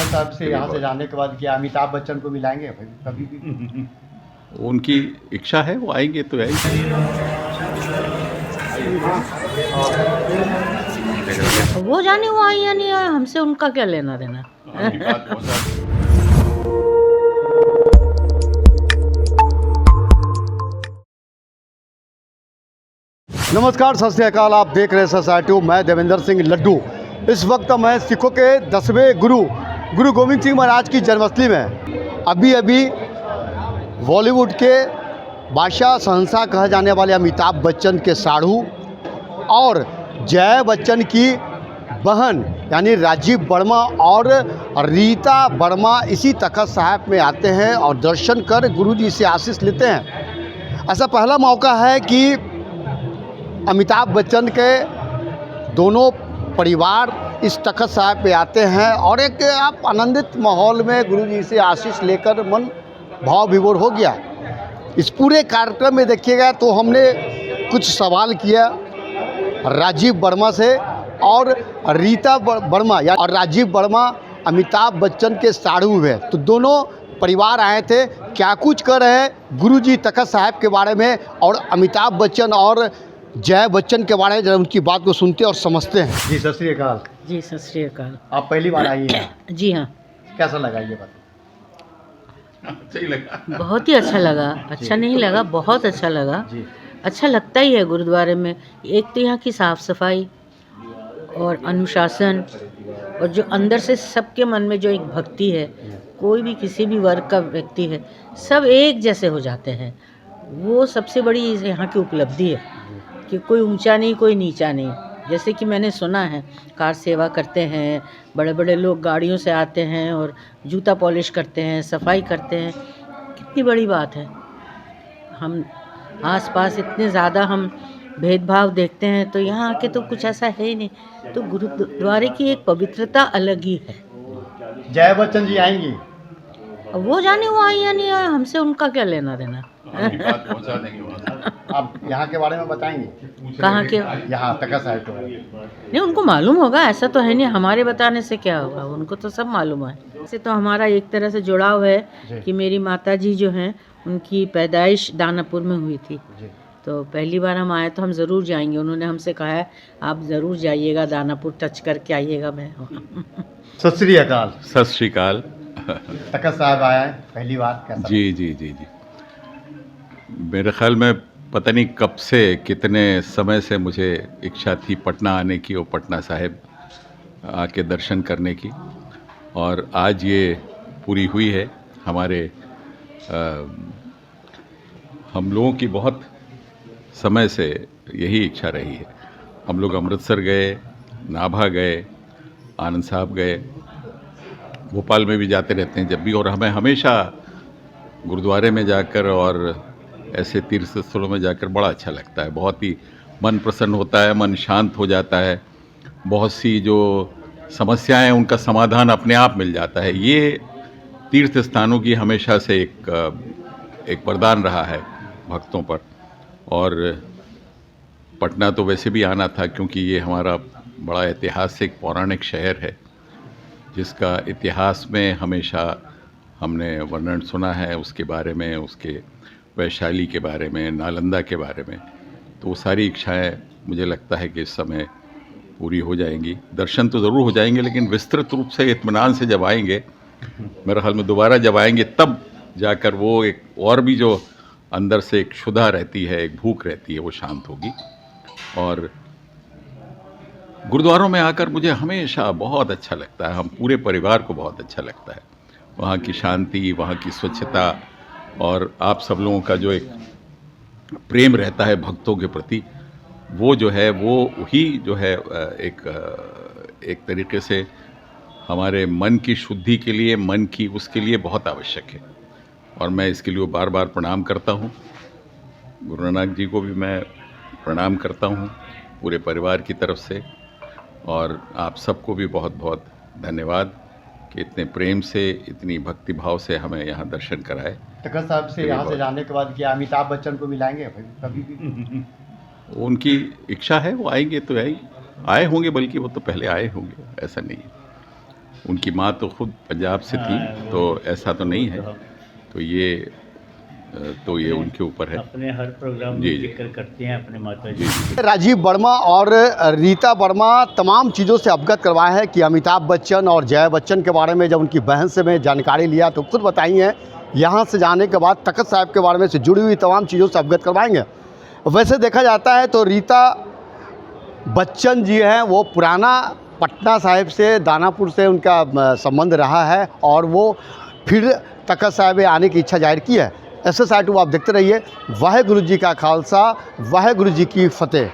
साहब से यहाँ से जाने के बाद क्या अमिताभ बच्चन को मिलाएंगे कभी भी? उनकी इच्छा है, वो आएंगे तो आएंगे। वो जाने वो आए या नहीं आए, हमसे उनका क्या लेना देना। नमस्कार, सत श्री अकाल। आप देख रहे हैं सोसाइटी। मैं देवेंद्र सिंह लड्डू। इस वक्त मैं सिखों के 10वें गुरु गोविंद सिंह महाराज की जन्मस्थली में अभी बॉलीवुड के बादशाह शहंशाह कहे जाने वाले अमिताभ बच्चन के साढ़ू और जया बच्चन की बहन यानी राजीव वर्मा और रीता वर्मा इसी तखत साहिब में आते हैं और दर्शन कर गुरुजी से आशीष लेते हैं। ऐसा पहला मौका है कि अमिताभ बच्चन के दोनों परिवार इस तखत साहिब पे आते हैं और एक आप आनंदित माहौल में गुरुजी से आशीष लेकर मन भाव विभोर हो गया। इस पूरे कार्यक्रम में देखिएगा तो हमने कुछ सवाल किया राजीव वर्मा से और रीता वर्मा और राजीव वर्मा अमिताभ बच्चन के साढ़ू हैं, तो दोनों परिवार आए थे, क्या कुछ कर रहे हैं गुरुजी तखत साहिब के बारे में और अमिताभ बच्चन और जया बच्चन के बारे में जरा उनकी बात को सुनते और समझते हैं। जी सत श्री अकाल। जी सत श्री अकाल। आप पहली बार आई हैं? जी हाँ। कैसा लगा ये बात? अच्छा ही लगा, बहुत ही अच्छा लगा। अच्छा नहीं लगा, बहुत अच्छा लगा जी। अच्छा लगता ही है गुरुद्वारे में। एक तो यहाँ की साफ़ सफाई और अनुशासन और जो अंदर से सबके मन में जो एक भक्ति है, कोई भी किसी भी वर्ग का व्यक्ति है, सब एक जैसे हो जाते हैं। वो सबसे बड़ी यहाँ की उपलब्धि है कि कोई ऊंचा नहीं, कोई नीचा नहीं। जैसे कि मैंने सुना है कार सेवा करते हैं, बड़े बड़े लोग गाड़ियों से आते हैं और जूता पॉलिश करते हैं, सफाई करते हैं। कितनी बड़ी बात है। हम आसपास इतने ज़्यादा हम भेदभाव देखते हैं, तो यहाँ आके तो कुछ ऐसा है ही नहीं। तो गुरुद्वारे की एक पवित्रता अलग ही है। जया बच्चन जी आएंगी? अब वो जाने वो आए या नहीं आए, हमसे उनका क्या लेना देना। आप यहाँ के बारे में बताएंगे? कहाँ के? यहाँ तखत साहिब के बारे में। नहीं, उनको मालूम होगा, ऐसा तो है नहीं, हमारे बताने से क्या होगा, उनको तो सब मालूम है। इससे तो हमारा एक तरह से जुड़ाव है कि मेरी माता जी जो हैं उनकी पैदाइश दानापुर में हुई थी, तो पहली बार हम आए तो हम ज़रूर जाएंगे। उन्होंने हमसे कहा है आप ज़रूर जाइएगा, दानापुर टच करके आइएगा। मैं सत श्री अकाल। सत श्री अकाल। तखत साहिब आया है पहली बार, कैसा? जी जी जी जी। मेरे ख्याल में पता नहीं कब से, कितने समय से मुझे इच्छा थी पटना आने की और पटना साहिब आके दर्शन करने की, और आज ये पूरी हुई है। हमारे हम लोगों की बहुत समय से यही इच्छा रही है। हम लोग अमृतसर गए, नाभा गए, आनंद साहब गए, भोपाल में भी जाते रहते हैं जब भी, और हमें हमेशा गुरुद्वारे में जाकर और ऐसे तीर्थ स्थलों में जाकर बड़ा अच्छा लगता है। बहुत ही मन प्रसन्न होता है, मन शांत हो जाता है। बहुत सी जो समस्याएं हैं उनका समाधान अपने आप मिल जाता है। ये तीर्थ स्थानों की हमेशा से एक वरदान रहा है भक्तों पर। और पटना तो वैसे भी आना था क्योंकि ये हमारा बड़ा ऐतिहासिक पौराणिक शहर है, जिसका इतिहास में हमेशा हमने वर्णन सुना है, उसके बारे में, उसके वैशाली के बारे में, नालंदा के बारे में। तो वो सारी इच्छाएं मुझे लगता है कि इस समय पूरी हो जाएंगी। दर्शन तो ज़रूर हो जाएंगे, लेकिन विस्तृत रूप से इत्मीनान से जब आएंगे, मेरे ख्याल में दोबारा जब आएंगे तब जाकर वो एक और भी जो अंदर से एक क्षुधा रहती है, एक भूख रहती है, वो शांत होगी। और गुरुद्वारों में आकर मुझे हमेशा बहुत अच्छा लगता है। हम पूरे परिवार को बहुत अच्छा लगता है। वहाँ की शांति, वहाँ की स्वच्छता और आप सब लोगों का जो एक प्रेम रहता है भक्तों के प्रति, वो जो है वो ही जो है एक तरीके से हमारे मन की शुद्धि के लिए, मन की उसके लिए बहुत आवश्यक है। और मैं इसके लिए बार बार प्रणाम करता हूँ। गुरु नानक जी को भी मैं प्रणाम करता हूँ पूरे परिवार की तरफ से, और आप सबको भी बहुत बहुत धन्यवाद कि इतने प्रेम से, इतनी भक्ति भाव से हमें यहाँ दर्शन कराए। तखत साहिब से यहाँ से जाने के बाद क्या अमिताभ बच्चन को मिलाएंगे कभी भी? उनकी इच्छा है, वो आएंगे तो आए होंगे, बल्कि वो तो पहले आए होंगे, ऐसा नहीं है। उनकी माँ तो खुद पंजाब से थी, तो ऐसा तो नहीं है। तो ये उनके ऊपर है। अपने हर प्रोग्राम में जी, जी। जिक्र करते हैं अपने माता जी। राजीव वर्मा और रीता वर्मा तमाम चीज़ों से अवगत करवाए हैं कि अमिताभ बच्चन और जया बच्चन के बारे में जब उनकी बहन से मैं जानकारी लिया तो खुद बताई हैं। यहाँ से जाने के बाद तख्त साहिब के बारे में से जुड़ी हुई तमाम चीज़ों से अवगत करवाएंगे। वैसे देखा जाता है तो रीता बच्चन जी हैं वो पुराना पटना साहिब से, दानापुर से उनका संबंध रहा है और वो फिर तख्त साहिब में आने की इच्छा जाहिर की है। SSR 2 आप देखते रहिए। वाहेगुरु जी का खालसा, वाहेगुरु जी की फतेह।